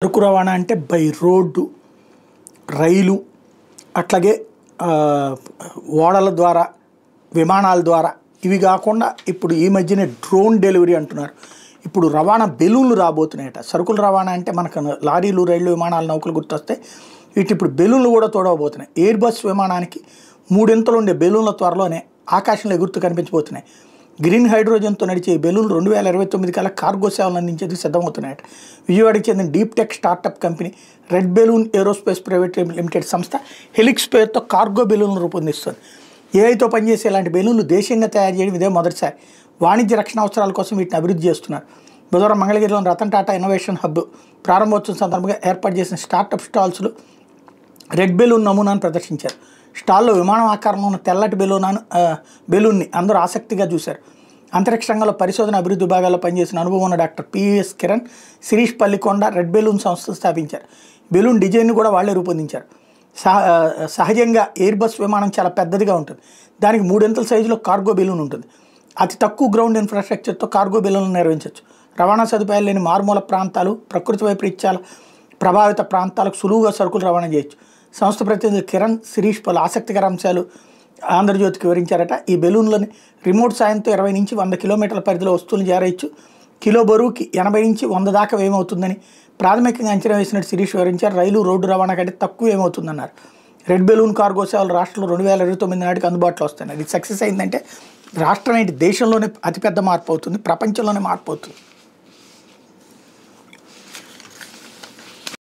సరుకు రవాణా అంటే బై రోడ్డు, రైలు, అట్లాగే ఓడల ద్వారా, విమానాల ద్వారా. ఇవి కాకుండా ఇప్పుడు ఈ మధ్యనే డ్రోన్ డెలివరీ అంటున్నారు. ఇప్పుడు రవాణా బెలూన్లు రాబోతున్నాయట. సరుకుల రవాణా అంటే మనకు లారీలు, రైళ్లు, విమానాలు, నౌకలు గుర్తొస్తాయి. వీటి ఇప్పుడు బెలూన్లు కూడా తోడవబోతున్నాయి. ఎయిర్ బస్ విమానానికి 3 ఇంతలు ఉండే బెలూన్ల త్వరలోనే ఆకాశంలో ఎగురుతూ కనిపించబోతున్నాయి. గ్రీన్ హైడ్రోజన్తో నడిచే ఈ బెలూన్లు 2029 కల్లా కార్గో సేవలు అందించేందుకు సిద్ధమవుతున్నాయట. విజయవాడకి చెందిన deep tech startup company red balloon aerospace private limited సంస్థ హెలిక్స్ పేరుతో కార్గో బెలూన్లు రూపొందిస్తుంది. ఏఐతో పనిచేసే ఇలాంటి బెలూన్లు దేశీయంగా తయారు చేయడం ఇదే మొదటిసారి. వాణిజ్య రక్షణ అవసరాల కోసం వీటిని అభివృద్ధి చేస్తున్నారు. బుధవారం మంగళగిరిలోని రతన్ టాటా ఇన్నోవేషన్ హబ్ ప్రారంభోత్సవం సందర్భంగా ఏర్పాటు చేసిన స్టార్టప్ స్టాల్స్లో రెడ్ బెలూన్ నమూనాను ప్రదర్శించారు. స్టాల్లో విమానం ఆకారంలో ఉన్న తెల్లటి బెలూన్ని అందరూ ఆసక్తిగా చూశారు. అంతరిక్ష రంగంలో పరిశోధన అభివృద్ధి విభాగాల్లో పనిచేసిన అనుభవం ఉన్న doctor PS Kiran, Sirish Pallikonda red balloon సంస్థ స్థాపించారు. బెలూన్ డిజైన్ను కూడా వాళ్లే రూపొందించారు. సహజంగా ఎయిర్ బస్ విమానం చాలా పెద్దదిగా ఉంటుంది. దానికి 3 ఇంతల సైజులో కార్గో బెలూన్ ఉంటుంది. అతి తక్కువ గ్రౌండ్ ఇన్ఫ్రాస్ట్రక్చర్తో కార్గో బెలూన్లు నిర్వహించవచ్చు. రవాణా సదుపాయాలు లేని మారుమూల ప్రాంతాలు, ప్రకృతి వైపరీత్యాల ప్రభావిత ప్రాంతాలకు సులువుగా సరుకులు రవాణా చేయొచ్చు. సంస్థ ప్రతినిధులు కిరణ్, శిరీష్ పలు ఆసక్తికర అంశాలు ఆంధ్రజ్యోతికి వివరించారట. ఈ బెలూన్లని రిమోట్ సాయంతో 20 నుంచి 100 కిలోమీటర్ల పరిధిలో వస్తువులు చేరవచ్చు. కిలో బరువుకి 80 నుంచి 100 దాకా ఏమవుతుందని ప్రాథమికంగా అంచనా వేసినట్టు శిరీష్ వివరించారు. రైలు, రోడ్డు రవాణా కంటే తక్కువ ఏమవుతుందన్నారు. రెడ్ బెలూన్ కార్గో సేవలు రాష్ట్రంలో 2029 నాటికి అందుబాటులో వస్తాయి. అది సక్సెస్ అయిందంటే రాష్ట్రం ఏంటి దేశంలోనే అతిపెద్ద మార్పు అవుతుంది, ప్రపంచంలోనే మార్పు అవుతుంది.